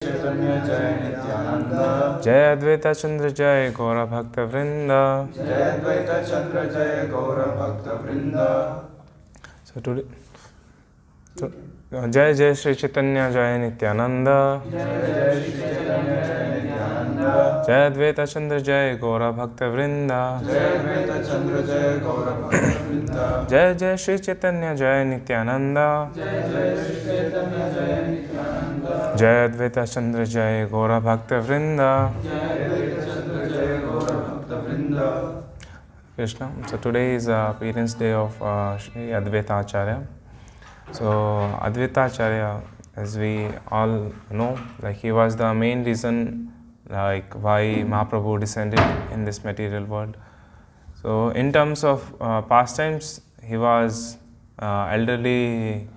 Chaitanya Jai Nityananda, Jai Advaita Chandra Jai Gaura Bhakta Vrinda. Jai Advaita Chandra Jai Gaura Bhakta Vrinda. So today, Jai Jai Shri Chaitanya Jai Nityananda. Jai Shri Chaitanya Jai Nityananda, Jai Advaita Chandra Jai Gaura Bhakta Vrinda. Jai Advaita Chandra Jai Gaura Bhakta Vrinda. Jai Jai Shri Chaitanya Jai Nityananda. Jai Shri Chaitanya Jai Nityananda, Jai Advaita Chandra Jai Gaura Bhakta Vrinda. Jai Advaita Chandra Jai Gaura Bhakta Vrinda. Krishna. So today is appearance day of Shri Advaita Ācārya. So Advaita Achraya, as we all know, like he was the main reason like why Mahaprabhu descended in this material world. So in terms of pastimes, he was elderly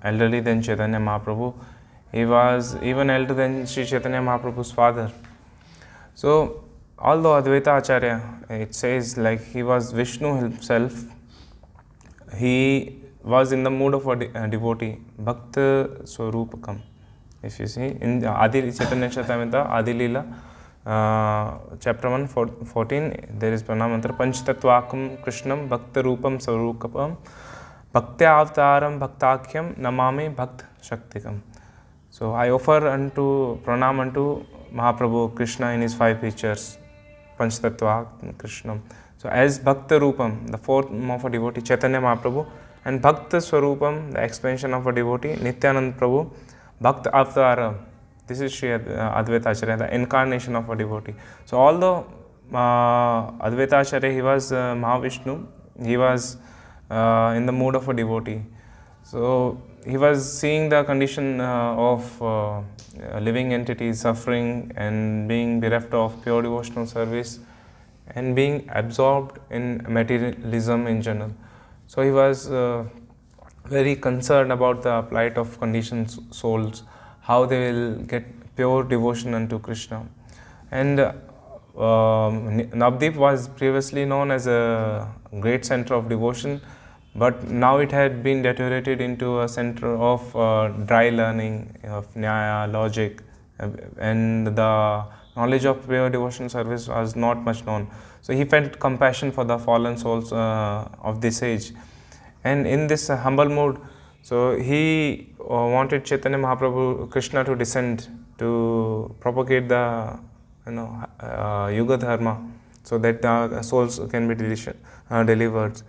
than Chaitanya Mahaprabhu. He was even elder than Sri Chaitanya Mahaprabhu's father. So although Advaita Acharya, it says like he was Vishnu himself, he was in the mood of a devotee, Bhakta Swarupakam. If you see, in Adi Chaitanya Charitamrita, Adi Leela, chapter 1, 14, there is Pranamantra, Panchtattvakam Krishnam Bhakta Rupam Swarupakam, Bhaktya Avtaram Bhaktakhyam Namami Bhakt Shaktikam. So I offer pranam unto Mahaprabhu Krishna in his 5 features, Panchtattvakam Krishnam. So as Bhakta Rupam, the form of a devotee, Chaitanya Mahaprabhu, and Bhakta Swarupam, the expansion of a devotee, Nityananda Prabhu, Bhakta Avtara, this is Sri Advaita Acharya, the incarnation of a devotee. So although Advaita Acharya, he was Mahavishnu, he was in the mood of a devotee. So he was seeing the condition of living entities suffering and being bereft of pure devotional service and being absorbed in materialism in general. So he was very concerned about the plight of conditioned souls, how they will get pure devotion unto Krishna. And Navdeep was previously known as a great center of devotion, but now it had been deteriorated into a center of dry learning, of Nyaya, logic, and the knowledge of pure devotion service was not much known. So he felt compassion for the fallen souls of this age. And in this humble mood, so he wanted Chaitanya Mahaprabhu, Krishna, to descend to propagate the Yuga Dharma, so that the souls can be delivered.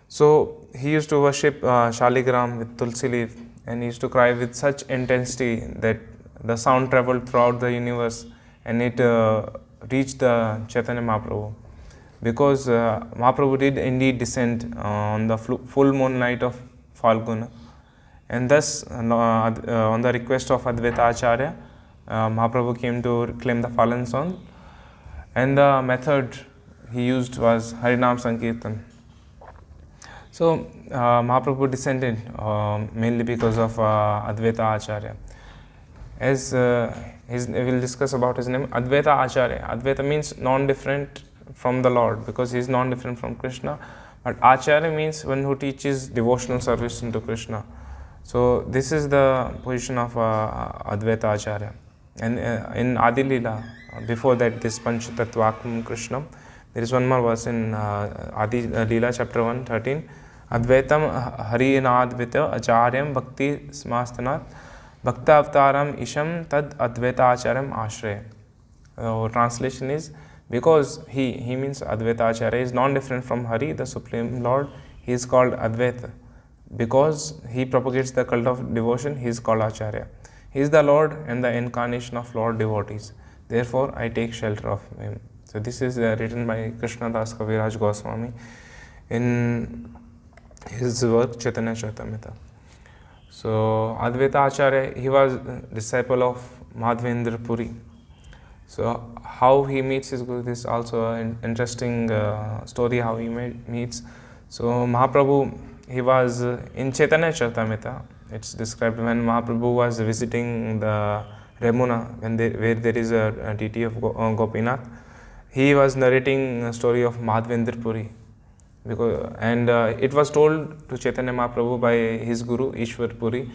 So he used to worship Shaligram with Tulsi leaf, and he used to cry with such intensity that the sound traveled throughout the universe and it reached the Chaitanya Mahaprabhu. Because Mahaprabhu did indeed descend on the full moon night of Falguna, and thus on the request of Advaita Acharya, Mahaprabhu came to claim the fallen soul, and the method he used was Harinam Sankirtan. So Mahaprabhu descended mainly because of Advaita Acharya. As we will discuss about his name, Advaita Acharya. Advaita means non-different from the Lord, because he is non-different from Krishna. But Acharya means one who teaches devotional service into Krishna. So this is the position of Advaita Acharya. And in Adi Leela, before that, this Panchtattvakam Krishnam, there is one more verse in Adi Leela, chapter 1, 13. Advaitam Harinadvita Acharyam Bhakti Smastanat Bhakta Avtaram Isham Tad Advaita Acharyam Achraya. Translation is, because he means Advaita Acharya is non-different from Hari, the Supreme Lord, he is called Advaita. Because he propagates the cult of devotion, he is called Acharya. He is the Lord and the incarnation of Lord devotees. Therefore, I take shelter of him. So this is written by Krishnadas Kaviraj Goswami in his work Chaitanya Charitamrita. So Advaita Acharya, he was disciple of Madhavendra Puri. So how he meets his Guru, this is also an interesting story how he meets. So Mahaprabhu, he was in Chaitanya Charitamrita. It's described when Mahaprabhu was visiting the Remuna, where there is a deity of Gopinath. He was narrating a story of Madhavendra Puri. And it was told to Chaitanya Mahaprabhu by his Guru Ishwar Puri.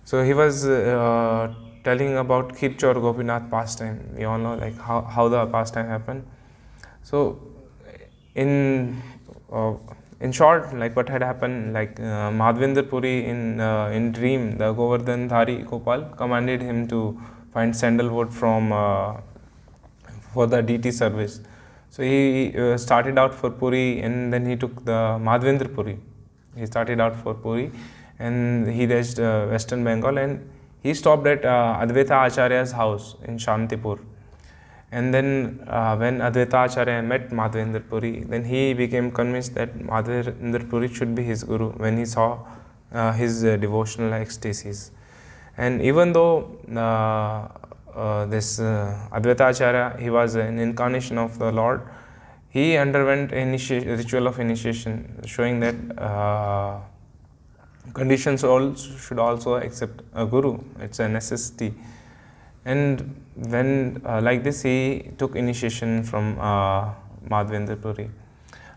So he was telling about Khirchor Gopinath pastime. We all know like how the pastime happened. So in short, like what had happened, like Madhvendra Puri in dream, the Govardhan Dhari Gopal commanded him to find sandalwood for the deity service. So he started out for Puri, and then he took the Madhvendra Puri. He started out for Puri, and he reached Western Bengal, and he stopped at Advaita Ācārya's house in Shantipur. And then when Advaita Acharya met Madhvendra Puri, then he became convinced that Madhvendra Puri should be his guru when he saw his devotional ecstasies. And even though this Advaita Acharya, he was an incarnation of the Lord, he underwent a ritual of initiation, showing that conditions should also accept a guru. It's a necessity. And when like this, he took initiation from Madhvendra Puri.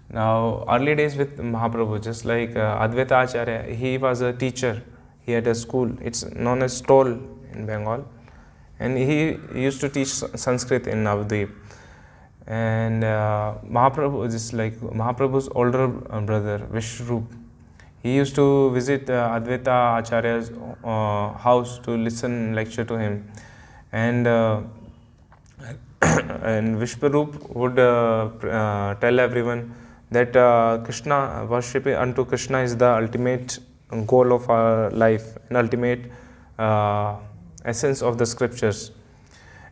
Now, early days with Mahaprabhu, just like Advaita Acharya, he was a teacher. He had a school. It's known as Stol in Bengal. And he used to teach Sanskrit in Navadvip. And Mahaprabhu, just like Mahaprabhu's older brother, Vishrup, he used to visit Advaita Acharya's house to listen lecture to him. And and Vishwarup would tell everyone that Krishna, worship unto Krishna is the ultimate goal of our life, and ultimate essence of the scriptures.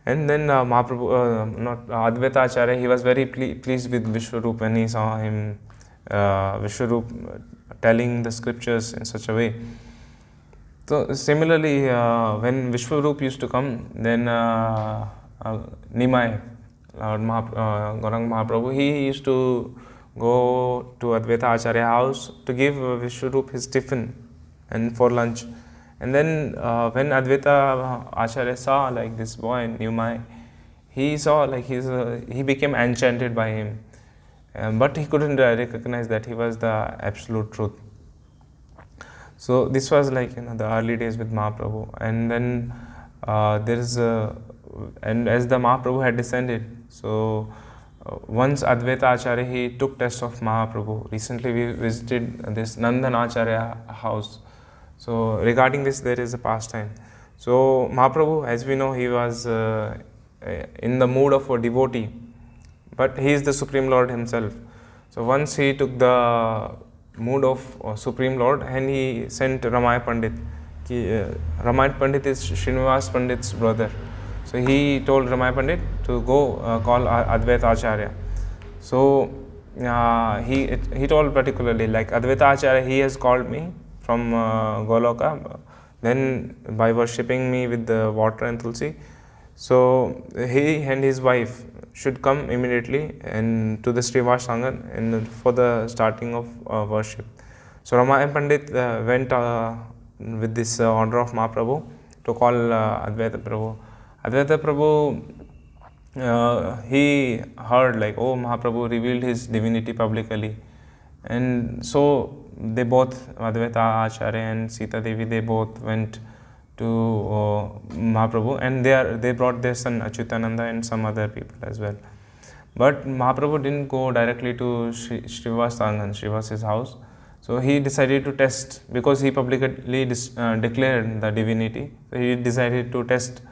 And then Mahaprabhu, not Advaita Acharya, he was very pleased with Vishwarup when he saw him, Vishwarup telling the scriptures in such a way. So similarly, when Vishwarup used to come, then Nimai, Gauranga Mahaprabhu, he used to go to Advaita Acharya house to give Vishwarup his tiffin and for lunch. And then when Advaita Acharya saw like this boy Nimai, he saw like he became enchanted by him, but he couldn't recognize that he was the absolute truth. So this was like the early days with Mahaprabhu. And then there is and as the Mahaprabhu had descended, so once Advaita Acharya, he took test of Mahaprabhu. Recently we visited this Nandan Acharya house. So regarding this, there is a pastime. So Mahaprabhu, as we know, he was in the mood of a devotee, but he is the Supreme Lord himself. So once he took the mood of Supreme Lord, and he sent Ramaya Pandit. Ramaya Pandit is Srinivas Pandit's brother. So he told Ramaya Pandit to go call Advaita Acharya. So he told particularly, like, Advaita Acharya, he has called me from Goloka, then by worshipping me with the water and tulsi. So he and his wife should come immediately and to the Srivas Sangan and for the starting of worship. So Ramaya Pandit went with this order of Mahaprabhu to call Advaita Prabhu. Advaita Prabhu, he heard like, oh, Mahaprabhu revealed his divinity publicly. And so they both, Advaita Acharya and Sita Devi, they both went to Mahaprabhu, and they brought their son Achyutananda and some other people as well. But Mahaprabhu didn't go directly to Srivas Sangan, Srivas's house. So he decided to test, because he publicly declared the divinity. So he decided to test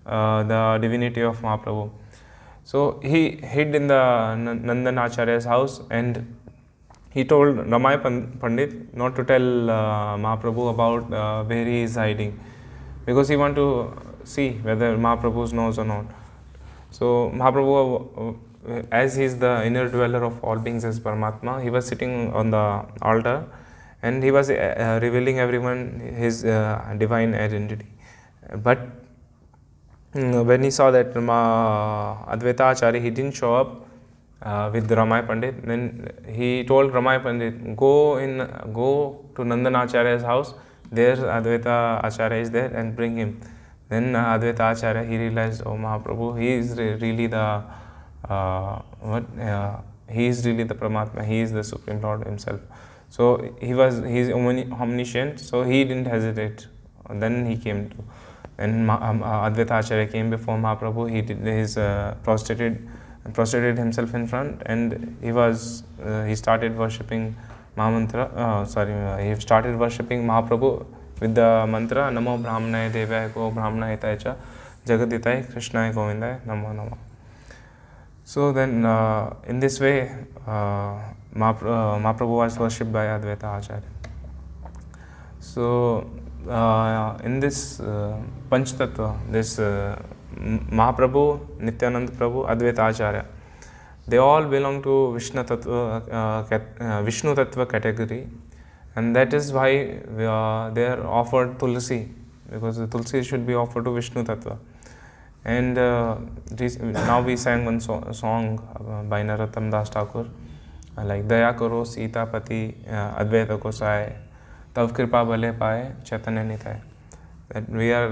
the divinity of Mahaprabhu. So he hid in the Nandan Acharya's house, and he told Ramaya Pandit not to tell Mahaprabhu about where he is hiding, because he wanted to see whether Mahaprabhu knows or not. So Mahaprabhu, as he is the inner dweller of all beings as Paramatma, he was sitting on the altar, and he was revealing everyone his divine identity. But when he saw that Advaita Acharya, he didn't show up with Ramaya Pandit, then he told Ramaya Pandit, go to Nandan Acharya's house, there Advaita Acharya is there, and bring him. Then Advaita Acharya, he realized, oh, Mahaprabhu, he is really the he is really the Paramatma, he is the Supreme Lord himself. So he is omniscient, so he didn't hesitate. And then he came to When Advaita Acharya came before Mahaprabhu, he did his prostrated himself in front, and he started worshipping he started worshipping Mahaprabhu with the mantra Namo Brahmanaye Devaya Go Brahmana Hitaya Cha Jagaditaya Krishnaya Govindaya Namo Namo. So then in this way Mahaprabhu was worshipped by Advaita Acharya. So in this Panch Tattva, this Mahaprabhu, Nityananda Prabhu, Advaita Acharya, they all belong to Vishnu Tattva category, and that is why they are offered Tulsi, because the Tulsi should be offered to Vishnu Tattva. And now we sang one song by Narottam Das Thakur, like Daya Karo Sita Pati Advaita Kosai Tav Kripa Bale Paye Chaitanya Nithai. That we are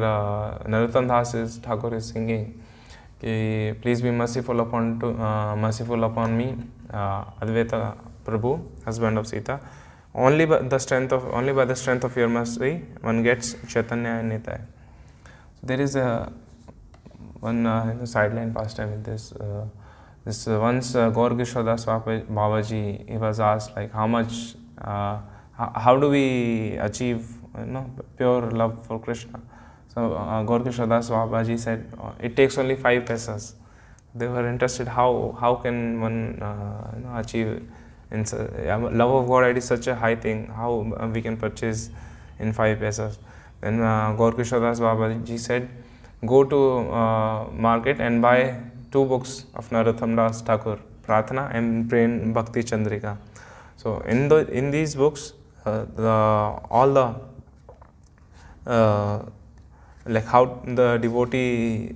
Narottam Das Thakur is singing, please be merciful upon me, Advaita Prabhu, husband of Sita. Only by the strength of your mercy one gets Chaitanya Nithai. So there is one sideline pastime with this. Once Gaur Kishodas Babaji, he was asked like how do we achieve pure love for Krishna. So Gaur Kishodas Babaji said it takes only 5 paisas. They were interested how can one achieve love of God. It is such a high thing. How we can purchase in 5 paisas? Then Gaur Kishodas Babaji said, go to market and buy 2 books of Narottam Das Thakur, Pratna and Prem Bhakti Chandrika. So in these books, like how the devotee,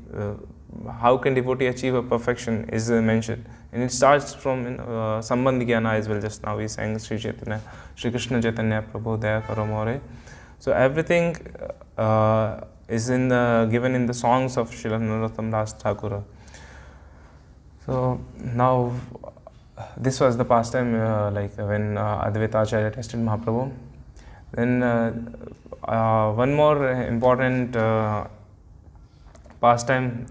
how can devotee achieve a perfection is mentioned, and it starts from Sambandh Jnana as well. Just now we sang Sri Krishna Chaitanya Prabhu Daya Karo More. So everything is given in the songs of Srila Narottam Das Thakur. So now this was the pastime like when Advaita Acharya tested Mahaprabhu. Then one more important pastime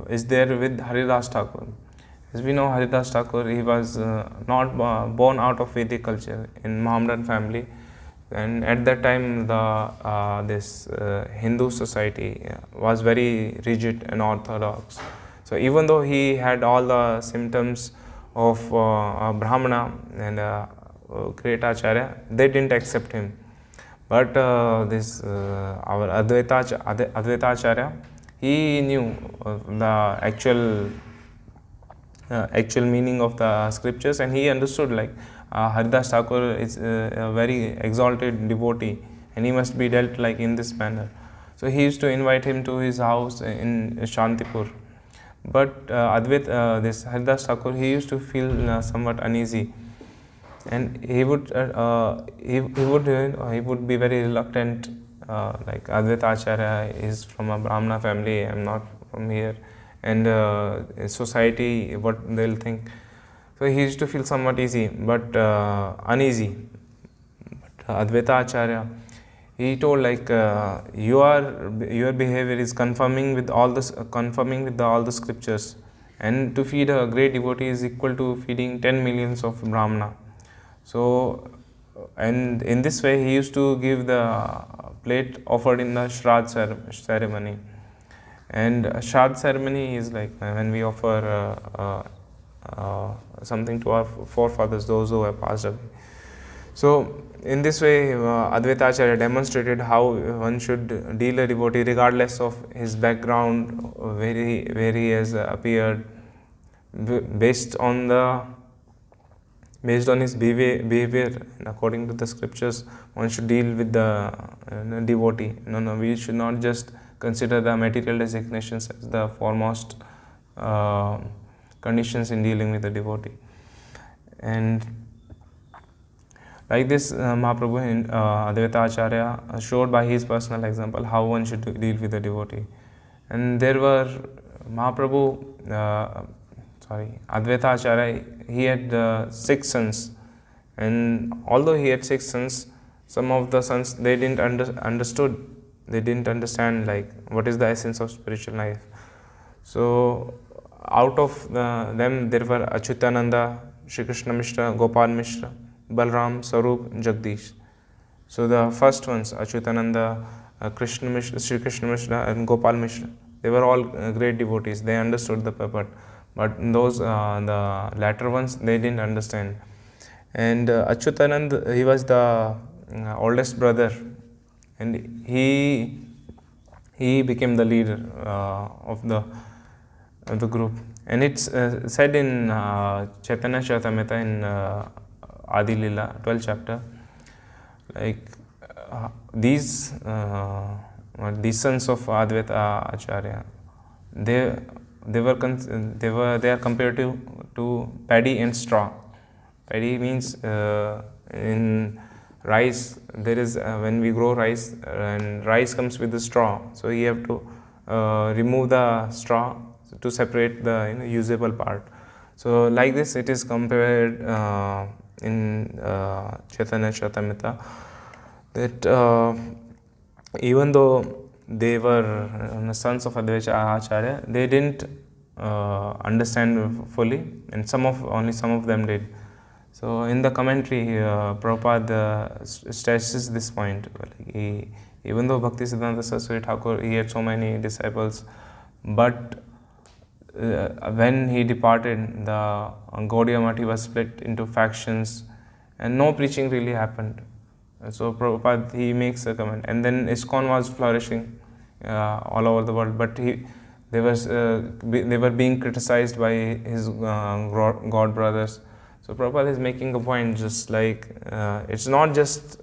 is there with Haridas Thakur. As we know, Haridas Thakur, he was not born out of Vedic culture in Mohammedan family, and at that time this Hindu society was very rigid and orthodox. So even though he had all the symptoms of Brahmana and great Acharya, they didn't accept him. But our Advaita Acharya, he knew the actual meaning of the scriptures, and he understood like Haridas Thakur is a very exalted devotee and he must be dealt like in this manner. So he used to invite him to his house in Shantipur. But this Haridas Thakur, he used to feel somewhat uneasy, and he would be very reluctant. Like Advaita Acharya is from a Brahmana family, I am not from here, and society, what they'll think. So he used to feel somewhat uneasy. But Advaita Acharya, he told like your behavior is confirming with all the scriptures, and to feed a great devotee is equal to feeding 10 millions of Brahmana. So, and in this way he used to give the plate offered in the Shraddha ceremony. And Shraddha ceremony is like when we offer something to our forefathers, those who have passed away. So in this way Advaita Acharya demonstrated how one should deal a devotee regardless of his background, where he has appeared, based on his behavior, and according to the scriptures one should deal with the devotee. No, we should not just consider the material designations as the foremost conditions in dealing with the devotee. And like this, Mahaprabhu and Advaita Acharya showed by his personal example how one should deal with the devotee. And there were Advaita Acharya, he had 6 sons, and although he had 6 sons, some of the sons, they didn't understood they didn't understand like what is the essence of spiritual life. So out of them there were Achyutananda, Shri Krishna Mishra, Gopal Mishra, Balram, Sarup, Jagdish. So the first ones, Achyutananda, Krishna Mishra, Shri Krishna Mishra and Gopal Mishra, they were all great devotees. They understood the purport. But those, the latter ones, they didn't understand. And Achyutanand, he was the oldest brother, and he became the leader of the group. And it's said in Chaitanya Charitamrita in Adi Lila, 12th chapter, like these sons of Advaita Ācārya, they are compared to paddy and straw. Paddy means in rice there is when we grow rice and rice comes with the straw, so you have to remove the straw to separate the usable part. So like this it is compared in Chaitanya Charitamrita, that even though they were sons of Advaita Ācārya, they didn't understand fully, and only some of them did. So in the commentary, Prabhupada stresses this point. Even though Bhaktisiddhanta Saraswati Thakur, he had so many disciples, but when he departed, the Gaudiya Math was split into factions, and no preaching really happened. So Prabhupada, he makes a comment, and then ISKCON was flourishing all over the world, but they were being criticized by his God brothers. So Prabhupada is making a point, just like it's not just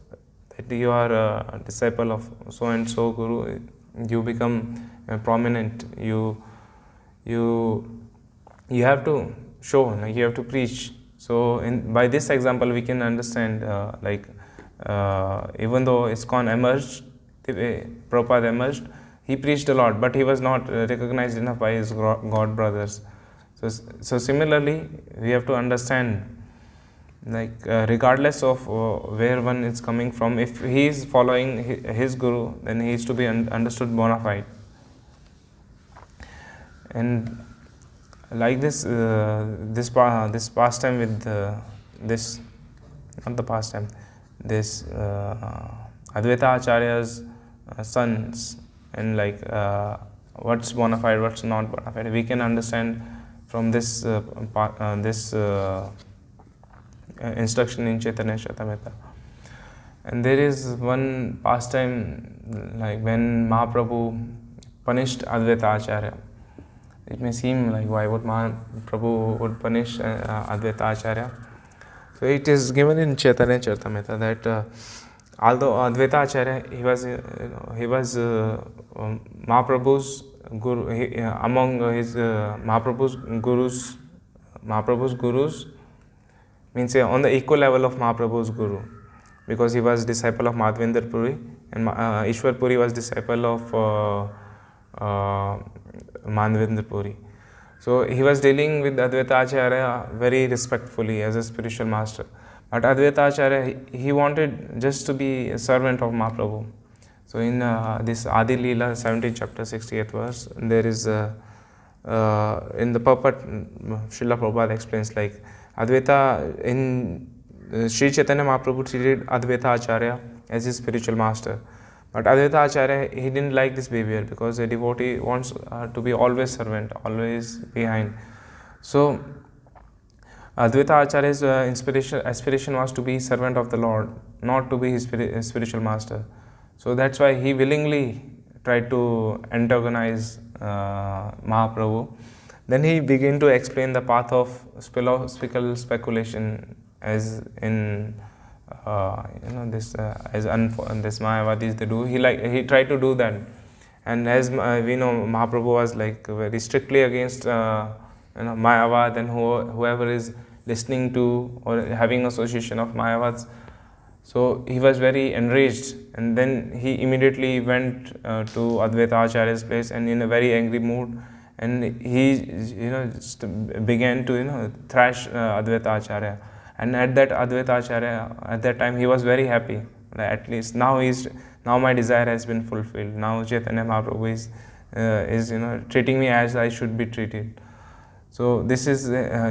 that you are a disciple of so and so guru, you become prominent. You have to show, you have to preach. So by this example, we can understand even though ISKCON emerged, Prabhupada emerged, he preached a lot, but he was not recognized enough by his God brothers. So similarly, we have to understand, regardless of where one is coming from, if he is following his guru, then he is to be understood bona fide. And like this pastime with this Advaita Ācārya's sons, and what's bona fide, what's not bona fide, we can understand from this instruction in Chaitanya Charitamrita. And there is one pastime, like when Mahaprabhu punished Advaita Ācārya. It may seem like, why would Mahaprabhu would punish Advaita Ācārya? So it is given in Chaitanya Charitamrita that although Advaita Ācārya, he was Mahaprabhu's guru, among his Mahaprabhu's gurus, means on the equal level of Mahaprabhu's guru, because he was disciple of Madhavendra Puri, and Ishwar Puri was disciple of Madhavendra Puri. So he was dealing with Advaita Ācārya very respectfully as a spiritual master. But Advaita Ācārya, he wanted just to be a servant of Mahaprabhu. So in this Adi Lila, 17th chapter, 68th verse, there is in the purport, Srila Prabhupada explains like Advaita, in Sri Chaitanya Mahaprabhu treated Advaita Ācārya as his spiritual master. But Advaita Ācārya, he didn't like this behavior, because a devotee wants to be always servant, always behind. So Advaita Ācārya's aspiration was to be servant of the Lord, not to be his spiritual master. So that's why he willingly tried to antagonize Mahaprabhu. Then he began to explain the path of philosophical speculation, as in this Mayavadis they do. He tried to do that, and as we know, Mahaprabhu was very strictly against Mayavad, and whoever is listening to or having association of Mayavads. So he was very enraged, and then he immediately went to Advaita Ācārya's place, and in a very angry mood, and he just began to thrash Advaita And at that Advaita Achraya, at that time he was very happy. At least now now my desire has been fulfilled. Now Chaitanya Mahaprabhu is treating me as I should be treated. So this is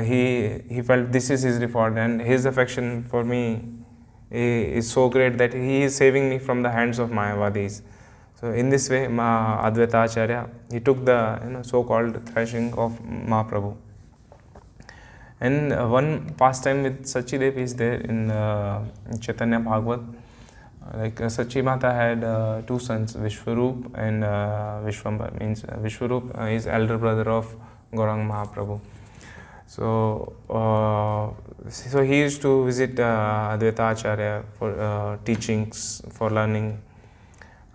he felt this is his reward, and his affection for me is so great that he is saving me from the hands of Mayavadis. So in this way, Advaita Ācārya, he took the so-called thrashing of Mahaprabhu. And one pastime with Sachidev is there in Chaitanya Bhagavat. Like Sachi Mata had two sons, Vishwarup and Vishwambar. Means Vishwarup is elder brother of Gauranga Mahaprabhu. So he used to visit Advaita Ācārya for teachings, for learning.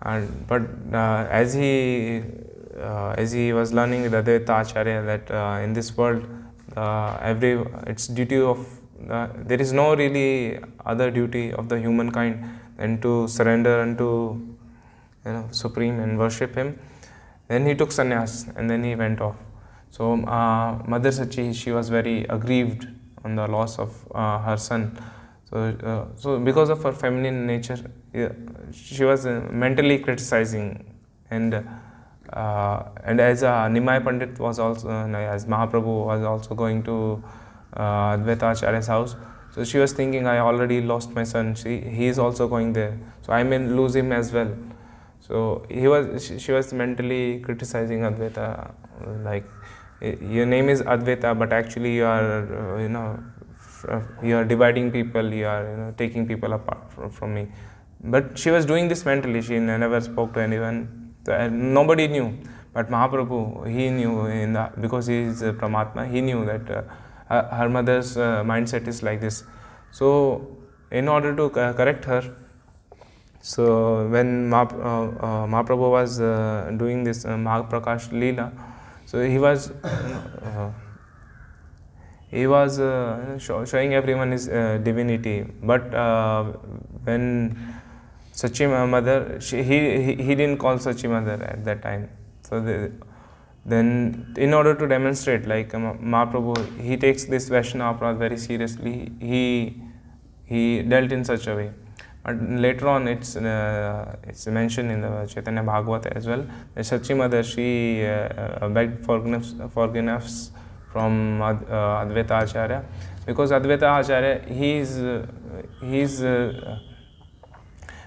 But as he was learning with Advaita Ācārya, that in this world, it's duty of there is no really other duty of the humankind than to surrender unto Supreme and worship Him. Then he took sannyas and then he went off. So Mother Sachi, she was very aggrieved on the loss of her son. So because of her feminine nature, she was mentally criticizing, and as Nimai Pandit was also, as Mahaprabhu was also going to Advaita Ācārya's house, so she was thinking, I already lost my son, he is also going there, so I may lose him as well. So she was mentally criticizing Advaita, like, your name is Advaita, but actually you are, you are dividing people, you are taking people apart from me. But she was doing this mentally, she never spoke to anyone, nobody knew. But Mahaprabhu, he knew, because he is Paramatma, he knew that her mother's mindset is like this. So in order to correct her, so when Mahaprabhu was doing this Mahaprakash Leela, so he was showing everyone his divinity. But when Sachi Mother, he didn't call Sachi Mother at that time. So then in order to demonstrate, like Mahaprabhu, he takes this Vaishnava Aparadh very seriously. He dealt in such a way. But later on, it's mentioned in the Chaitanya Bhagavat as well. The Sachi Mother, she begged forgiveness from Advaita Ācārya, because Advaita Ācārya, he is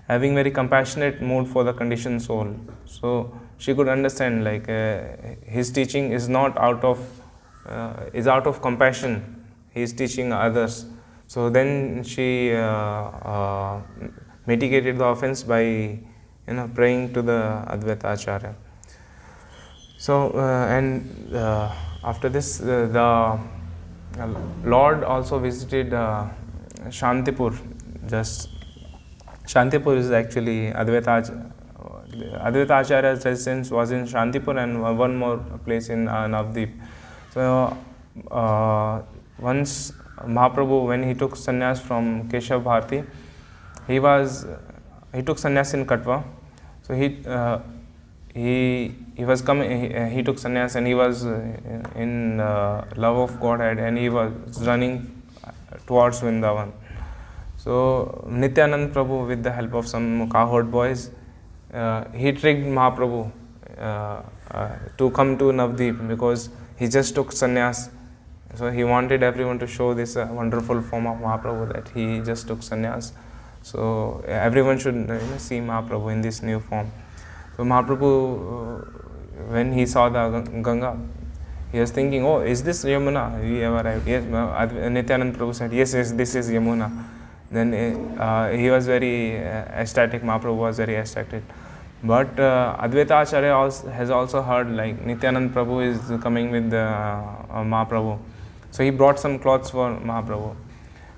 having very compassionate mood for the conditioned soul. So she could understand, like his teaching is not out of compassion. He is teaching others. So then she mitigated the offense by praying to the Advaita Ācārya. So after this, the Lord also visited Shantipur. Shantipur is actually Advaita Ācārya's residence was in Shantipur, and one more place in Navdeep. So once Mahaprabhu, when he took sannyas from Keshav Bharati, he took sannyas in Katwa. So he was coming. He took sannyas and he was in love of Godhead, and he was running towards Vrindavan. So Nityanand Prabhu, with the help of some cowherd boys, he tricked Mahaprabhu to come to Navdeep, because he just took sannyas. So he wanted everyone to show this wonderful form of Mahaprabhu, that he just took sannyas. So everyone should see Mahaprabhu in this new form. So Mahaprabhu, when he saw the Ganga, he was thinking, oh, is this Yamuna? We have arrived. Yes, Nityanand Prabhu said, yes, this is Yamuna. Then he was very ecstatic, Mahaprabhu was very ecstatic. But Advaita Ācārya has also heard, like, Nityanand Prabhu is coming with Mahaprabhu. So he brought some clothes for Mahaprabhu.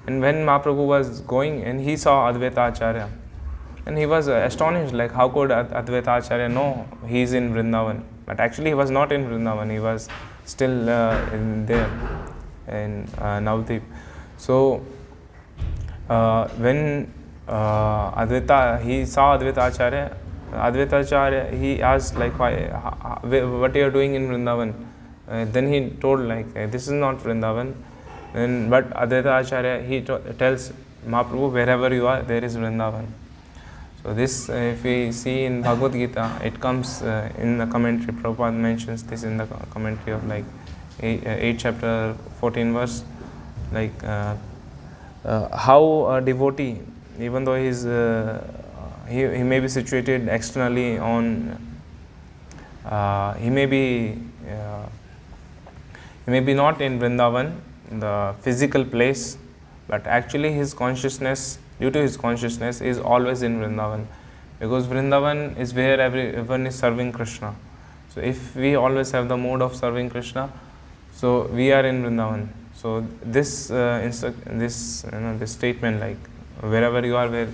And when Mahaprabhu was going, and he saw Advaita Ācārya, and he was astonished, like, how could Advaita Ācārya know he is in Vrindavan? But actually he was not in Vrindavan, he was still there in Navdeep. So when he saw Advaita Ācārya, he asked, like, what you are doing in Vrindavan? Then he told, like, this is not Vrindavan. But Advaita Ācārya, he tells Mahaprabhu, wherever you are, there is Vrindavan. So this, if we see in Bhagavad Gita, it comes in the commentary. Prabhupada mentions this in the commentary of like 8 chapter 14 verse, like how a devotee, even though he may be situated externally on, he may be not in Vrindavan, the physical place, but actually his consciousness, due to his consciousness, is always in Vrindavan, because Vrindavan is where everyone is serving Krishna. So if we always have the mode of serving Krishna, so we are in Vrindavan. So this this statement, like wherever you are, where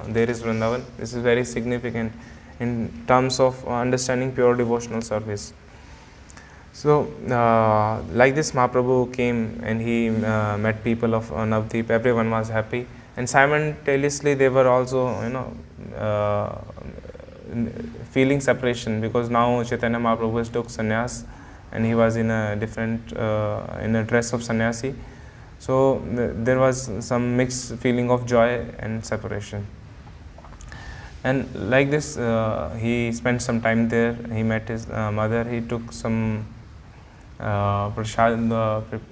there is Vrindavan, this is very significant in terms of understanding pure devotional service. So like this, Mahaprabhu came and he met people of Navdeep. Everyone was happy, and simultaneously they were also feeling separation, because now Chaitanya Mahaprabhu took sannyas and he was in a different in a dress of sannyasi. So there was some mixed feeling of joy and separation. And like this, he spent some time there. He met his mother. He took some prasad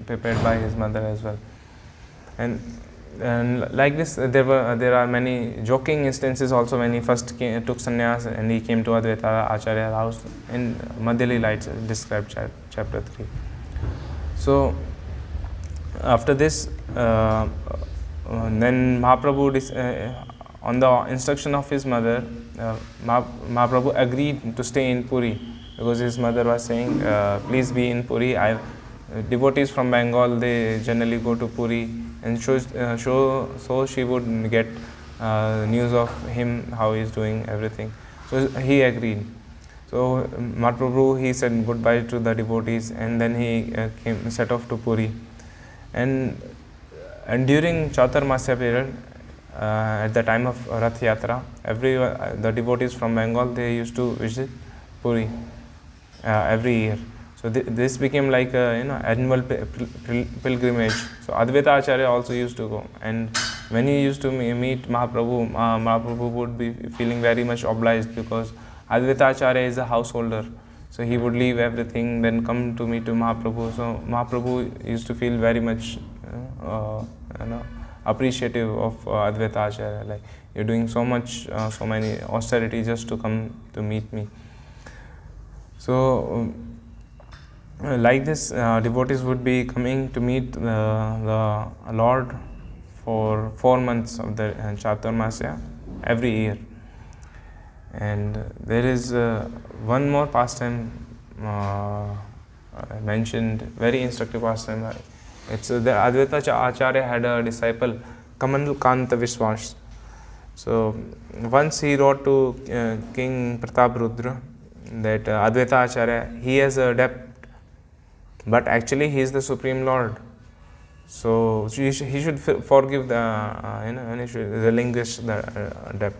prepared by his mother as well. And like this, there are many joking instances also when he first took sannyas and he came to Advaita Ācārya's house in Madhya Leela, described chapter 3. So after this, then Mahaprabhu, on the instruction of his mother, Mahaprabhu agreed to stay in Puri, because his mother was saying, please be in Puri. Devotees from Bengal, they generally go to Puri, and so she would get news of him, how he is doing everything. So he agreed. So Mahaprabhu, he said goodbye to the devotees, and then he set off to Puri. And during Chaturmasya period, at the time of Rath Yatra, the devotees from Bengal, they used to visit Puri every year. So this became like a annual pilgrimage. So Advaita Acharya also used to go, and when he used to meet Mahaprabhu, Mahaprabhu would be feeling very much obliged, because Advaita Acharya is a householder. So he would leave everything, then come to meet Mahaprabhu. So Mahaprabhu used to feel very much appreciative of Advaita Acharya, like, you're doing so much, so many austerity just to come to meet me. So like this, devotees would be coming to meet the Lord for 4 months of the Chaturmasya every year. And there is one more pastime mentioned, very instructive pastime. It's the Advaita Acharya had a disciple, Kamal Kanta Vishwas. So once he wrote to King Prataprudra that Advaita Acharya, he has a debt, but actually he is the Supreme Lord. So he should forgive and he should relinquish the debt.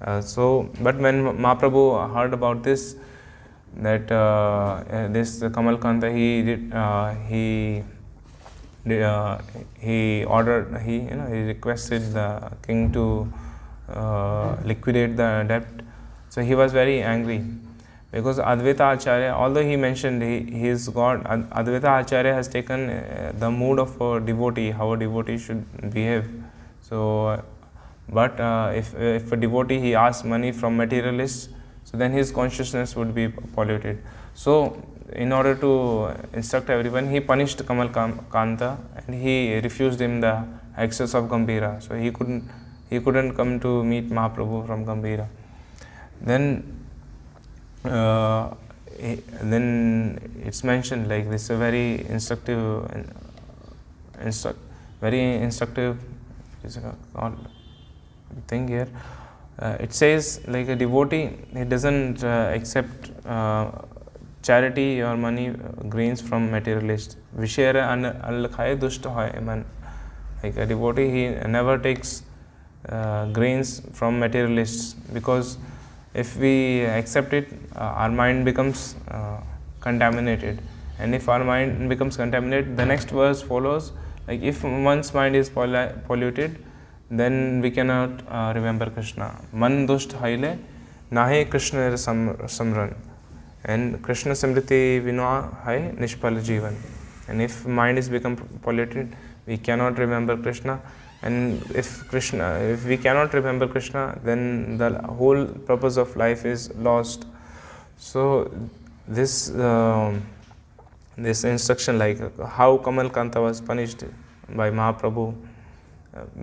But when Mahaprabhu heard about this, that this Kamal Kanta, he requested the king to liquidate the debt. So he was very angry, because Advaita Acharya, although he mentioned he is God, Advaita Acharya has taken the mood of a devotee, how a devotee should behave. So but if a devotee, he asks money from materialists, so then his consciousness would be polluted. So in order to instruct everyone, he punished Kamal Kanta, and he refused him the access of Gambhira. So he couldn't come to meet Mahaprabhu from Gambhira. Then it's mentioned, like, this is a very instructive thing here. It says, like, a devotee, he doesn't accept charity or money, grains from materialists. Vishera al-khaye dushta hoy man. Like, a devotee, he never takes grains from materialists, because if we accept it, our mind becomes contaminated. And if our mind becomes contaminated, the next verse follows, like, if one's mind is polluted, then we cannot remember Krishna. Man dusht haile nahe Krishna samran, and Krishna samriti vina hai nishpal jivan. And if mind is become polluted, we cannot remember Krishna. And if we cannot remember Krishna, then the whole purpose of life is lost. So this instruction, like how Kamal Kanta was punished by Mahaprabhu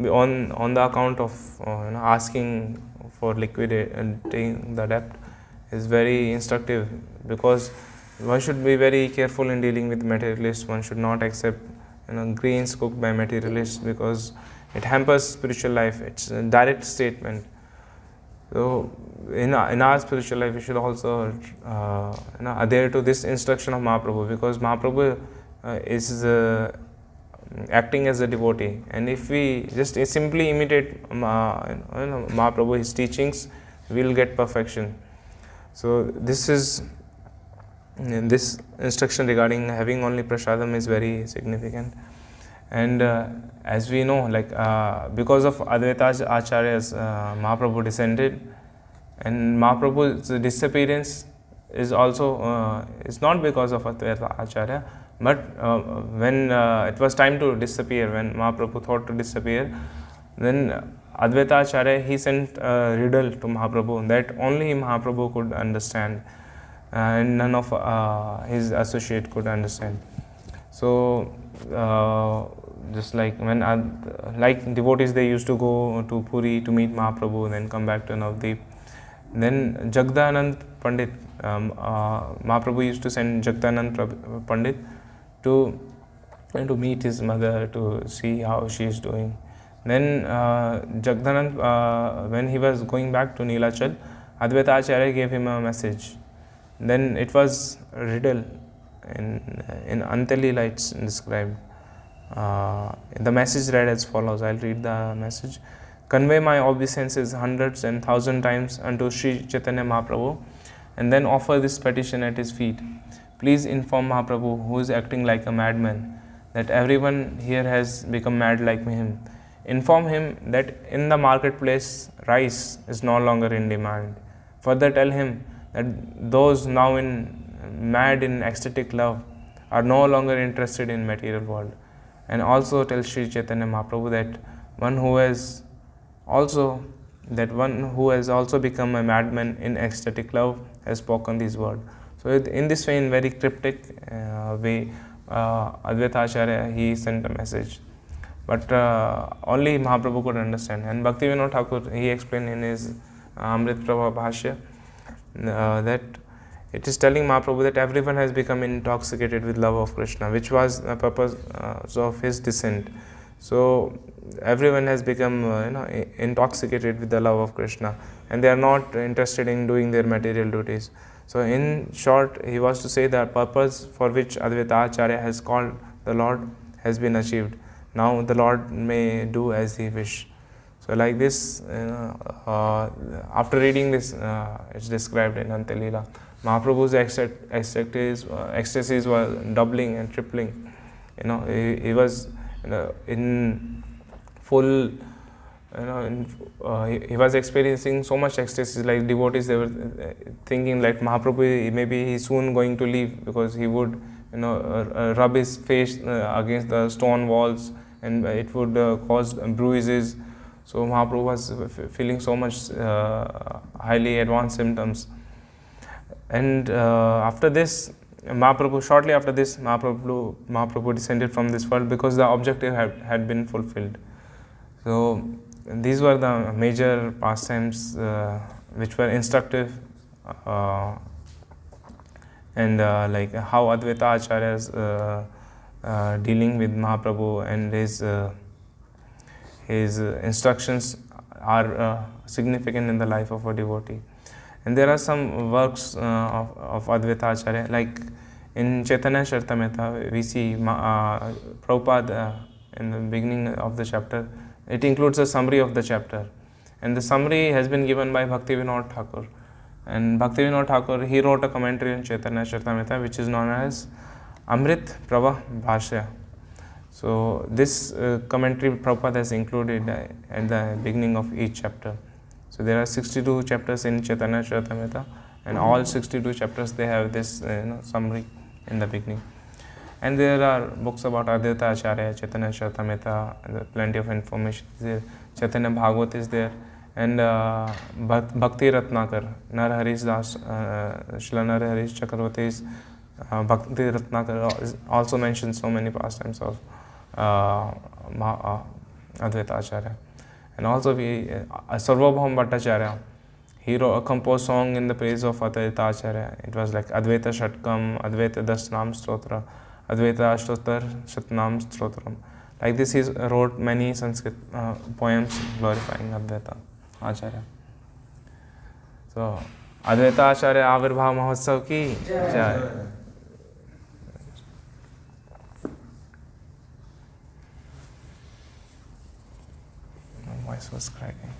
on the account of asking for liquidating the debt, is very instructive, because one should be very careful in dealing with materialists. One should not accept grains cooked by materialists, because it hampers spiritual life. It's a direct statement. So in our spiritual life, we should also adhere to this instruction of Mahaprabhu, because Mahaprabhu is acting as a devotee, and if we just simply imitate Mahaprabhu, his teachings, we will get perfection. So this instruction regarding having only prasadam is very significant. And as we know, like because of Advaita's Ācāryas, Mahaprabhu descended, and Mahaprabhu's disappearance is also is not because of Advaita Ācārya, but when it was time to disappear, when Mahaprabhu thought to disappear, then Advaita Ācārya, he sent a riddle to Mahaprabhu that only Mahaprabhu could understand, and none of his associate could understand. So just like when like devotees, they used to go to Puri to meet Mahaprabhu, then come back to Navdeep. Then Jagdanand Pandit, Mahaprabhu used to send Jagdanand Pandit to meet his mother, to see how she is doing. Then Jagdanand, when he was going back to Nilachal, Advaita Ācārya gave him a message. Then it was a riddle in Antalila, it's described. The message read as follows. I'll read the message. Convey my obeisances hundreds and thousand times unto Sri Chaitanya Mahaprabhu, and then offer this petition at his feet. Please inform Mahaprabhu, who is acting like a madman, that everyone here has become mad like him. Inform him that in the marketplace rice is no longer in demand. Further tell him that those now mad in ecstatic love are no longer interested in material world. And also tell Sri Chaitanya Mahaprabhu that one who has also become a madman in ecstatic love has spoken these words. So in this way, in very cryptic way, Advaita Ācārya, he sent a message, but only Mahaprabhu could understand. And Bhaktivinoda Thakur, he explained in his Amrit Prabha Bhashya that it is telling Mahaprabhu that everyone has become intoxicated with love of Krishna, which was the purpose of his descent. So everyone has become intoxicated with the love of Krishna, and they are not interested in doing their material duties. So in short, he was to say that purpose for which Advaita Ācārya has called the Lord has been achieved. Now the Lord may do as he wish. So like this, after reading this, it's described in Antalila. Mahaprabhu's ecstasies were doubling and tripling. He was in full. He was experiencing so much ecstasy. Like devotees, they were thinking like Mahaprabhu, maybe he's soon going to leave, because he would rub his face against the stone walls, and it would cause bruises. So Mahaprabhu was feeling so much highly advanced symptoms. And after this, shortly after this, Mahaprabhu descended from this world, because the objective had been fulfilled. So these were the major pastimes which were instructive, and like how Advaita Ācārya's dealing with Mahaprabhu and his instructions are significant in the life of a devotee. And there are some works of Advaita Ācārya, like in Chaitanya Charitamrita, we see Prabhupada in the beginning of the chapter. It includes a summary of the chapter, and the summary has been given by Bhaktivinoda Thakur. And Bhaktivinoda Thakur, he wrote a commentary on Chaitanya Charitamrita, which is known as Amrit Prabha Bhashya. So this commentary Prabhupada has included at the beginning of each chapter. So there are 62 chapters in Chaitanya Charitamrita, and all 62 chapters they have this summary in the beginning. And there are books about Advaita, Ācārya, Chaitanya Charitamrita, and plenty of information is there. Chaitanya Bhagavat is there, and Bhakti Ratnakar, Narhari's Das, Srila Narhari's Chakravarti's Bhakti Ratnakar also mentions so many pastimes of Advaita Ācārya. And also Sarvabhaum Bhattacharya, he composed song in the praise of Advaita Ācārya. It was like Advaita Shatkam, Advaita Dasnam Stotra, Advaita Ashtotar Shatnam Stotram. Like this, he wrote many Sanskrit poems glorifying Advaita Ācārya. So, Advaita Ācārya Avirbhav Mahotsav ki Jai. My voice was cracking.